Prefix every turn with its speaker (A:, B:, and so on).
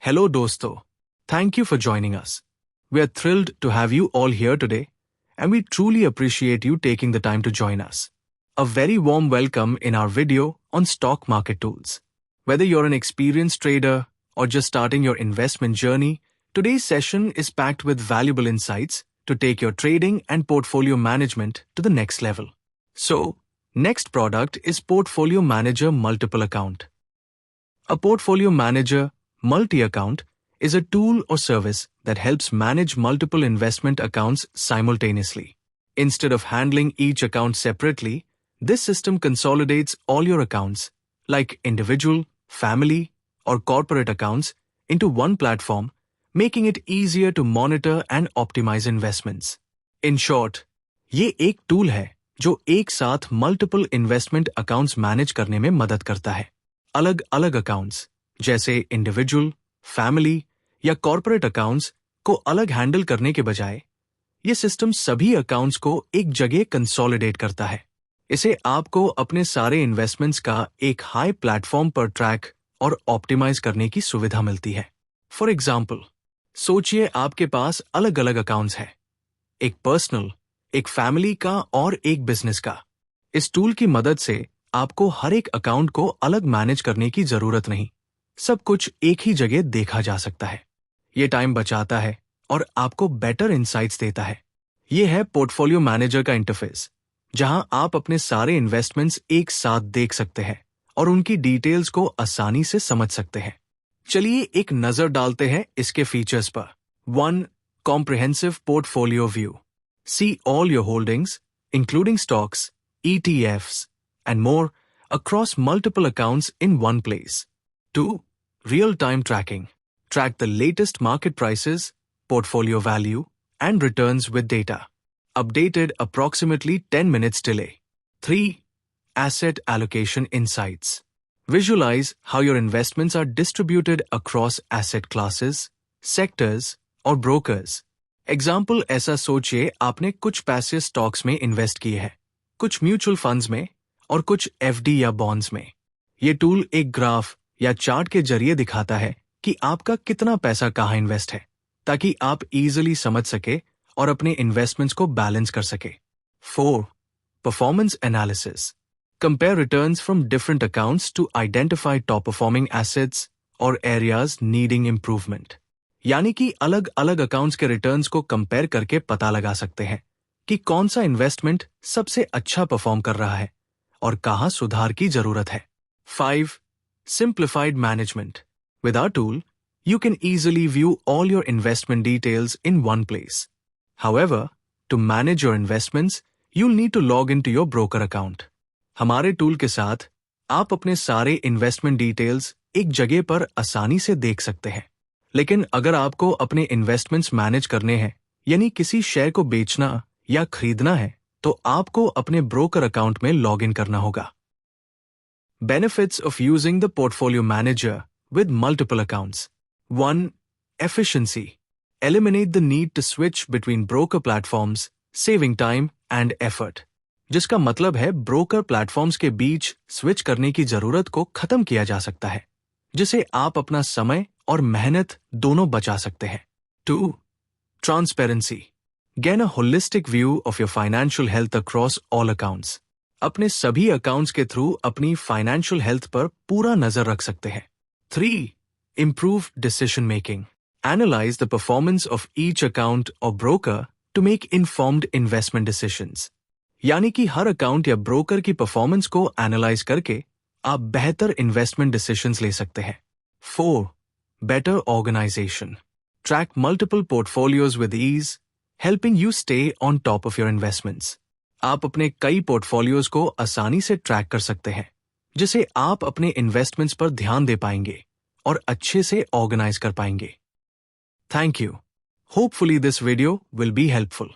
A: Hello dosto. Thank you for joining us. We are thrilled to have you all here today, and we truly appreciate you taking the time to join us. A very warm welcome in our video on stock market tools. Whether you're an experienced trader or just starting your investment journey, today's session is packed with valuable insights to take your trading and portfolio management to the next level. So, next product is Portfolio Manager Multiple Account. A Portfolio Manager Multi-Account is a tool or service that helps manage multiple investment accounts simultaneously. Instead of handling each account separately, this system consolidates all your accounts, like individual, family, or corporate accounts, into one platform, making it easier to monitor and optimize investments. In short, ये एक tool है जो एक साथ multiple investment accounts manage करने में मदद करता है। अलग-अलग अकाउंट्स जैसे इंडिविजुअल, फैमिली या कॉर्पोरेट अकाउंट्स को अलग हैंडल करने के बजाय ये सिस्टम सभी अकाउंट्स को एक जगह कंसोलिडेट करता है। इसे आपको अपने सारे इन्वेस्टमेंट्स का एक हाई प्लेटफॉर्म पर ट्रैक और ऑप्टिमाइज करने की सुविधा मिलती है। फॉर एग्जाम्पल, सोचिए आपके पास अलग-अलग अकाउंट्स हैं, एक पर्सनल, एक फैमिली का और एक बिजनेस का। इस टूल की मदद से आपको हर एक अकाउंट को अलग मैनेज करने की जरूरत नहीं, सब कुछ एक ही जगह देखा जा सकता है। ये टाइम बचाता है और आपको बेटर इंसाइट्स देता है। ये है पोर्टफोलियो मैनेजर का इंटरफेस, जहां आप अपने सारे इन्वेस्टमेंट्स एक साथ देख सकते हैं और उनकी डिटेल्स को आसानी से समझ सकते हैं। चलिए एक नजर डालते हैं इसके फीचर्स पर। 1. Comprehensive Portfolio View. See all your holdings, including stocks, ETFs, and more, across multiple accounts in one place. 2. Real-time tracking. Track the latest market prices, portfolio value, and returns with data. Updated approximately 10 minutes delay. 3. Asset Allocation Insights. Visualize how your investments are distributed across asset classes, sectors, और brokers. Example ऐसा सोचिए आपने कुछ पैसे stocks में invest किए हैं, कुछ म्यूचुअल फंड्स में और कुछ एफडी या बॉन्ड्स में। ये टूल एक ग्राफ या चार्ट के जरिए दिखाता है कि आपका कितना पैसा कहाँ इन्वेस्ट है, ताकि आप इजीली समझ सके और अपने इन्वेस्टमेंट्स को बैलेंस कर सके। 4. Performance Analysis. Compare returns from different accounts to identify top-performing assets or areas needing improvement. यानी कि अलग-अलग अकाउंट्स के रिटर्न्स को कंपेयर करके पता लगा सकते हैं कि कौन सा इन्वेस्टमेंट सबसे अच्छा परफॉर्म कर रहा है और कहाँ सुधार की जरूरत है। 5. Simplified Management. With our tool, you can easily view all your investment details in one place. However, to manage your investments, you'll need to log into your broker account. हमारे टूल के साथ आप अपने सारे इन्वेस्टमेंट डिटेल्स एक जगह पर आसानी से देख सकते हैं। लेकिन अगर आपको अपने इन्वेस्टमेंट्स मैनेज करने हैं, यानी किसी शेयर को बेचना या खरीदना है, तो आपको अपने ब्रोकर अकाउंट में लॉग इन करना होगा। Benefits of using the Portfolio Manager with multiple accounts. 1. Efficiency. Eliminate the need to switch between broker platforms, saving time and effort. जिसका मतलब है ब्रोकर प्लेटफॉर्म्स के बीच स्विच करने की जरूरत को खत्म किया जा सकता है, जिसे आप अपना समय और मेहनत दोनों बचा सकते हैं। 2. Transparency. Gain a holistic view of your financial health across all accounts. अपने सभी अकाउंट्स के थ्रू अपनी फाइनेंशियल हेल्थ पर पूरा नजर रख सकते हैं। 3. Improve decision making. Analyze the performance of each account or broker to make informed investment decisions. यानी कि हर अकाउंट या ब्रोकर की परफॉर्मेंस को एनालाइज करके आप बेहतर इन्वेस्टमेंट डिसीजंस ले सकते हैं। 4. Better organization. Track multiple portfolios with ease, helping you stay on top of your investments. आप अपने कई पोर्टफोलियोज को आसानी से ट्रैक कर सकते हैं, जिसे आप अपने इन्वेस्टमेंट्स पर ध्यान दे पाएंगे और अच्छे से ऑर्गेनाइज कर पाएंगे। Thank you. Hopefully this video will be helpful.